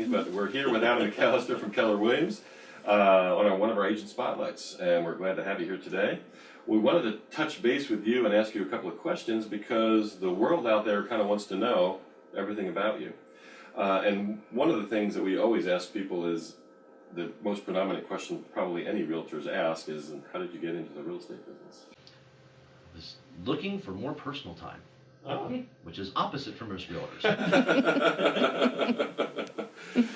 but we're here with Adam McCallister from Keller Williams on one of our agent spotlights, and we're glad to have you here today. We wanted to touch base with you and ask you a couple of questions because the world out there kind of wants to know everything about you. And one of the things that we always ask people is the most predominant question probably any realtors ask is, how did you get into the real estate business? I was looking for more personal time. Oh. Which is opposite from most realtors.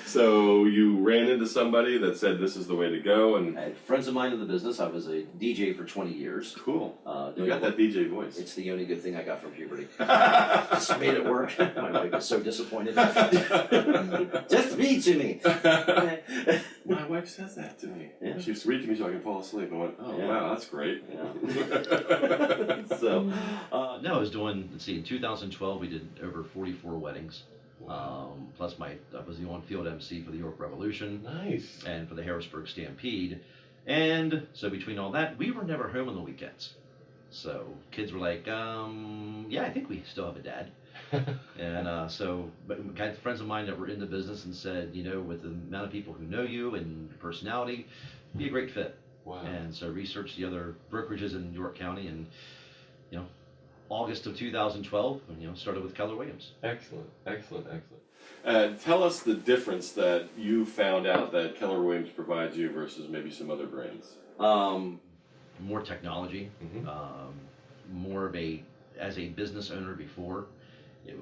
So you ran into somebody that said this is the way to go, and I had friends of mine in the business. I was a DJ for 20 years. Cool. You got that DJ voice. It's the only good thing I got from puberty. Just made it work. My wife was so disappointed. Just be to me. My wife says that to me. Yeah. She used to read to me so I can fall asleep. I went, oh, Yeah. wow, that's great. Yeah. So, No, I was doing, let's see, in 2012 we did over 44 weddings. Plus I was the on-field MC for the York Revolution. Nice. And for the Harrisburg Stampede. And so between all that, we were never home on the weekends. So kids were like, yeah, I think we still have a dad. And but I had friends of mine that were in the business and said, you know, with the amount of people who know you and your personality, be a great fit. Wow. And so researched the other brokerages in York County, and you know, August of 2012, started with Keller Williams. Excellent, excellent, excellent. Tell us the difference that you found out that Keller Williams provides you versus maybe some other brands. More technology, more of as a business owner before, it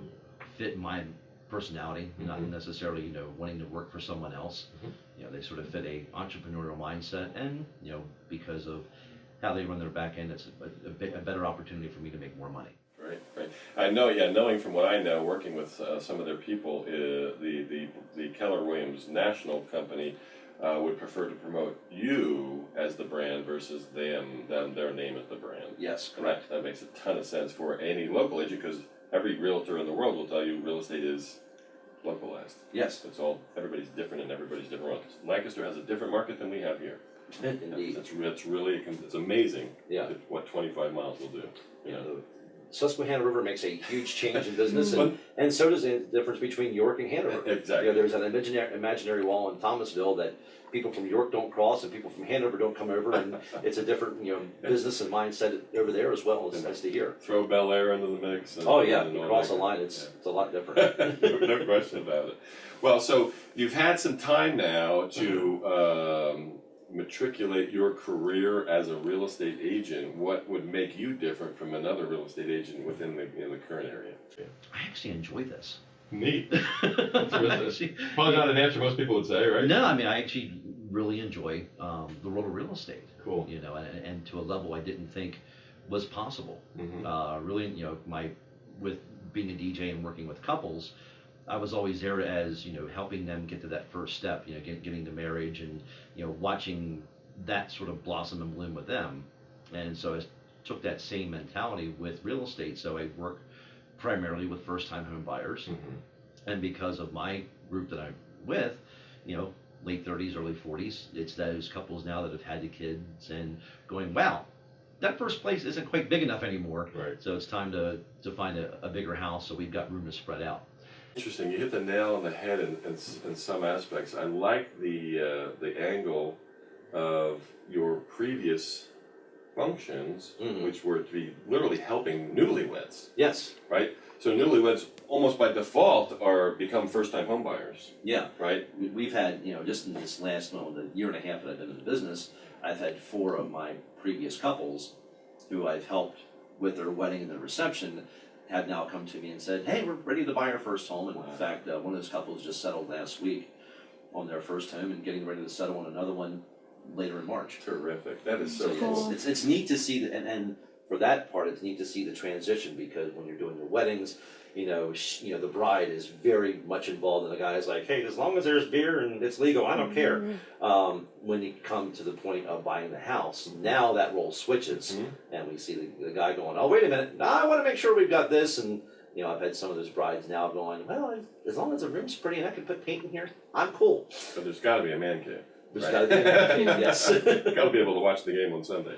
fit my personality, not necessarily, wanting to work for someone else. They sort of fit a entrepreneurial mindset, and, because of how they run their back end, it's a better opportunity for me to make more money. Right, right. I know, knowing from what I know, working with some of their people, the Keller Williams national company would prefer to promote you as the brand versus their name as the brand. yes, correct. That makes a ton of sense for any local agent, because every realtor in the world will tell you real estate is localized. Yes. Everybody's different and everybody's different. Lancaster has a different market than we have here. Indeed. It's amazing. Yeah. What 25 miles will do. The Susquehanna River makes a huge change in business, and so does the difference between York and Hanover. Exactly. There's an imaginary wall in Thomasville that people from York don't cross and people from Hanover don't come over, and it's a different business and mindset over there as well as to here. Throw Bel Air into the mix. And you cross the line, it's a lot different. No question about it. Well, so you've had some time now to matriculate your career as a real estate agent. What would make you different from another real estate agent within the current area? I actually enjoy this. Neat. Probably not an answer most people would say, right? No, I actually really enjoy the world of real estate. Cool. And to a level I didn't think was possible. Really, with being a DJ and working with couples, I was always there as, helping them get to that first step, getting to marriage, and, watching that sort of blossom and bloom with them. And so I took that same mentality with real estate. So I work primarily with first-time home buyers. And because of my group that I'm with, late 30s, early 40s, it's those couples now that have had the kids and going, wow, that first place isn't quite big enough anymore. Right. So it's time to find a bigger house, so we've got room to spread out. Interesting. You hit the nail on the head in some aspects. I like the angle of your previous functions, which were to be literally helping newlyweds. Yes. Right? So newlyweds almost by default become first-time home buyers. Yeah. Right? We've had, just in this last the year and a half that I've been in the business, I've had 4 of my previous couples who I've helped with their wedding and their reception have now come to me and said, hey, we're ready to buy our first home. And in fact, one of those couples just settled last week on their first home and getting ready to settle on another one later in March. Terrific. That is so cool. It's neat to see that, and for that part, it's neat to see the transition, because when you're doing your weddings, the bride is very much involved, and the guy's like, hey, as long as there's beer and it's legal, I don't care. When you come to the point of buying the house, now that role switches, and we see the guy going, oh, wait a minute, now I want to make sure we've got this, and I've had some of those brides now going, well, as long as the room's pretty and I can put paint in here, I'm cool. But there's got to be a man cave. There's got to be a man cave, yes. Got to be able to watch the game on Sunday.